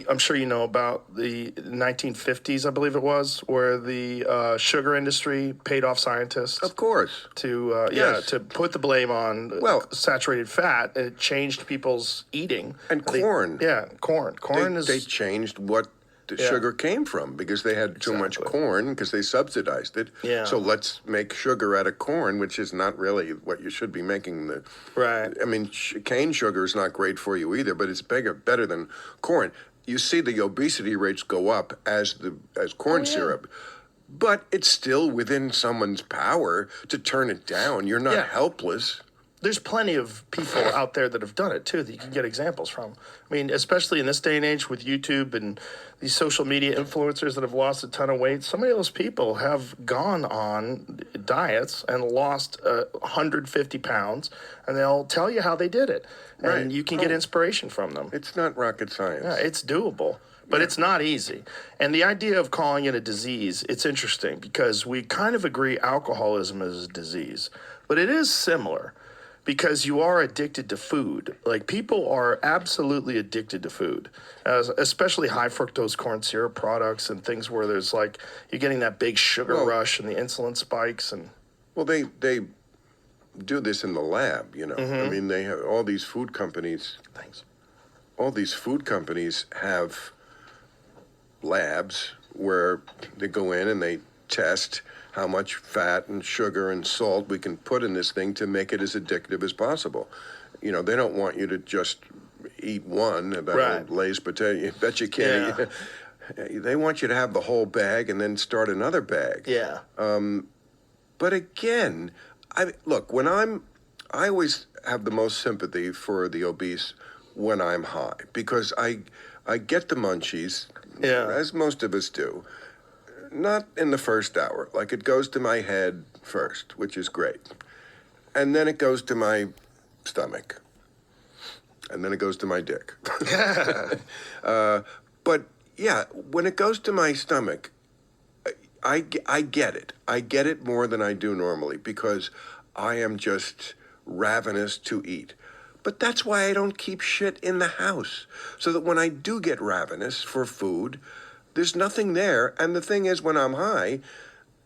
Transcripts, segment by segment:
I'm sure you know about the 1950s, I believe it was, where the sugar industry paid off scientists. Of course. To to put the blame on saturated fat. It changed people's eating. And corn. Corn. They changed what the sugar came from because they had too much corn because they subsidized it. Yeah. So let's make sugar out of corn, which is not really what you should be making. I mean, cane sugar is not great for you either, but it's better than corn. You see the obesity rates go up as corn syrup. But it's still within someone's power to turn it down. You're not helpless. There's plenty of people out there that have done it, too, that you can get examples from. I mean, especially in this day and age with YouTube and these social media influencers that have lost a ton of weight, some of those people have gone on diets and lost 150 pounds, and they'll tell you how they did it. And you can get inspiration from them. It's not rocket science. Yeah, it's doable. But it's not easy. And the idea of calling it a disease, it's interesting because we kind of agree alcoholism is a disease. But it is similar. Because you are addicted to food. Like, people are absolutely addicted to food, especially high fructose corn syrup products and things where there's like, you're getting that big sugar rush and the insulin spikes. And well, they do this in the lab, you know. I mean, they have all these food companies. All these food companies have labs where they go in and they test how much fat and sugar and salt we can put in this thing to make it as addictive as possible. You know, they don't want you to just eat one, that Lay's potato. You bet you can't eat. They want you to have the whole bag and then start another bag. Yeah. But again, I always have the most sympathy for the obese when I'm high because I get the munchies, as most of us do. Not in the first hour. Like, it goes to my head first, which is great. And then it goes to my stomach. And then it goes to my dick. But, yeah, when it goes to my stomach, I get it. I get it more than I do normally because I am just ravenous to eat. But that's why I don't keep shit in the house. So that when I do get ravenous for food, there's nothing there. And the thing is, when I'm high,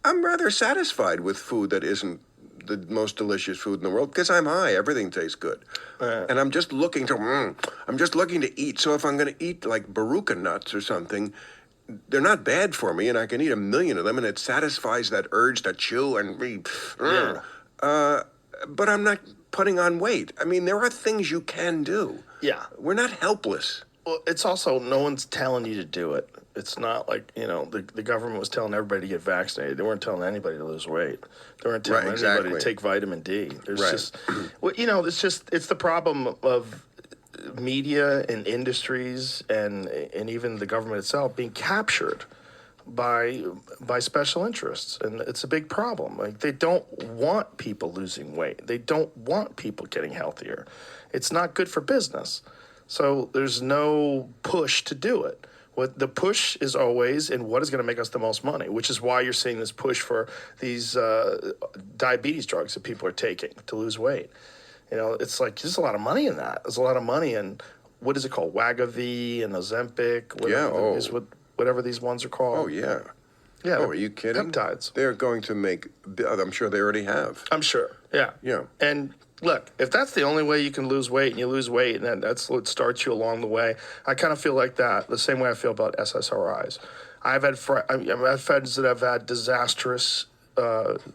I'm rather satisfied with food that isn't the most delicious food in the world because I'm high. Everything tastes good. And I'm just looking to eat. So if I'm going to eat like baruca nuts or something, they're not bad for me and I can eat 1,000,000 of them and it satisfies that urge to chew and read. But I'm not putting on weight. I mean, there are things you can do. Yeah. We're not helpless. Well, it's also, no one's telling you to do it. It's not like, you know, the government was telling everybody to get vaccinated. They weren't telling anybody to lose weight. They weren't telling anybody to take vitamin D. There's just, well, you know, it's the problem of media and industries and even the government itself being captured by special interests. And it's a big problem. Like, they don't want people losing weight. They don't want people getting healthier. It's not good for business. So there's no push to do it. What the push is always in what is going to make us the most money, which is why you're seeing this push for these diabetes drugs that people are taking to lose weight. You know, it's like there's a lot of money in that. There's a lot of money in, what is it called, Wegovy and Ozempic, whatever these ones are called. Oh, yeah. Yeah. Oh, are you kidding? Peptides. They're going to make, I'm sure they already have. I'm sure, yeah. Yeah. And look, if that's the only way you can lose weight and you lose weight, and that's what starts you along the way, I kind of feel like that, the same way I feel about SSRIs. I've had friends that have had disastrous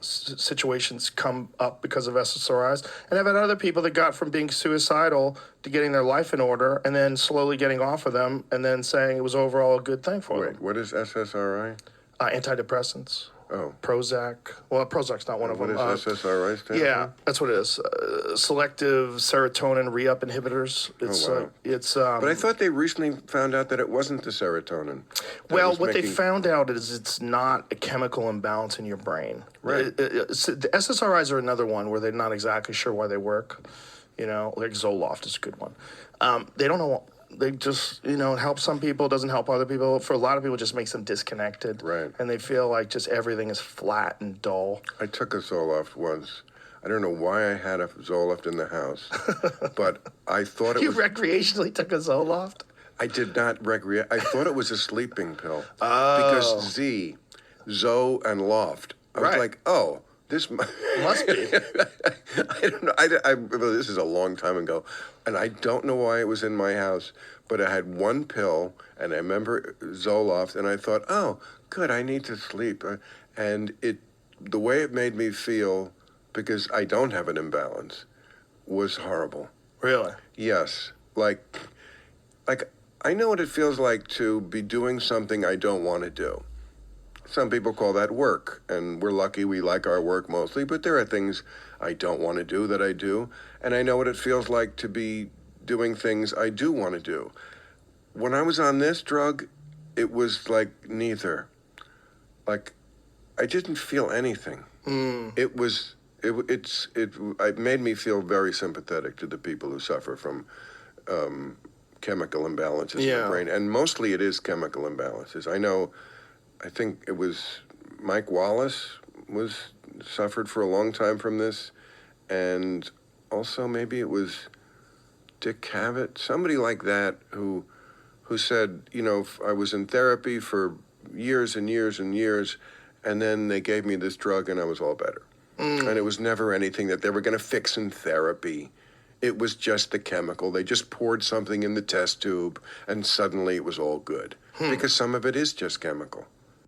situations come up because of SSRIs, and I've had other people that got from being suicidal to getting their life in order and then slowly getting off of them and then saying it was overall a good thing for them. Wait, what is SSRI? Antidepressants. Oh. Prozac. Well, Prozac's not one of them. What is SSRI stand for? Yeah, that's what it is. Selective serotonin re-up inhibitors. It's But I thought they recently found out that it wasn't the serotonin. Well, what they found out is it's not a chemical imbalance in your brain. Right. The SSRIs are another one where they're not exactly sure why they work. You know, like Zoloft is a good one. They don't know. They just, you know, it helps some people, doesn't help other people. For a lot of people, it just makes them disconnected. Right. And they feel like just everything is flat and dull. I took a Zoloft once. I don't know why I had a Zoloft in the house, but I thought it was... You recreationally took a Zoloft? I did not I thought it was a sleeping pill. Oh. Because Zo, and Loft. I was like, oh, this must be. I don't know. This is a long time ago, and I don't know why it was in my house, but I had one pill, and I remember Zoloft, and I thought, oh, good, I need to sleep. And the way it made me feel, because I don't have an imbalance, was horrible. Really? Yes. Like I know what it feels like to be doing something I don't want to do. Some people call that work, and we're lucky we like our work mostly, but there are things I don't want to do that I do, and I know what it feels like to be doing things I do want to do. When I was on this drug, it was like neither. Like, I didn't feel anything. It made me feel very sympathetic to the people who suffer from chemical imbalances in the brain, and mostly it is chemical imbalances. I think it was Mike Wallace suffered for a long time from this, and also maybe it was Dick Cavett, somebody like that, who said, I was in therapy for years and years and years, and then they gave me this drug and I was all better. And it was never anything that they were going to fix in therapy. It was just the chemical. They just poured something in the test tube, and suddenly it was all good. Because some of it is just chemical.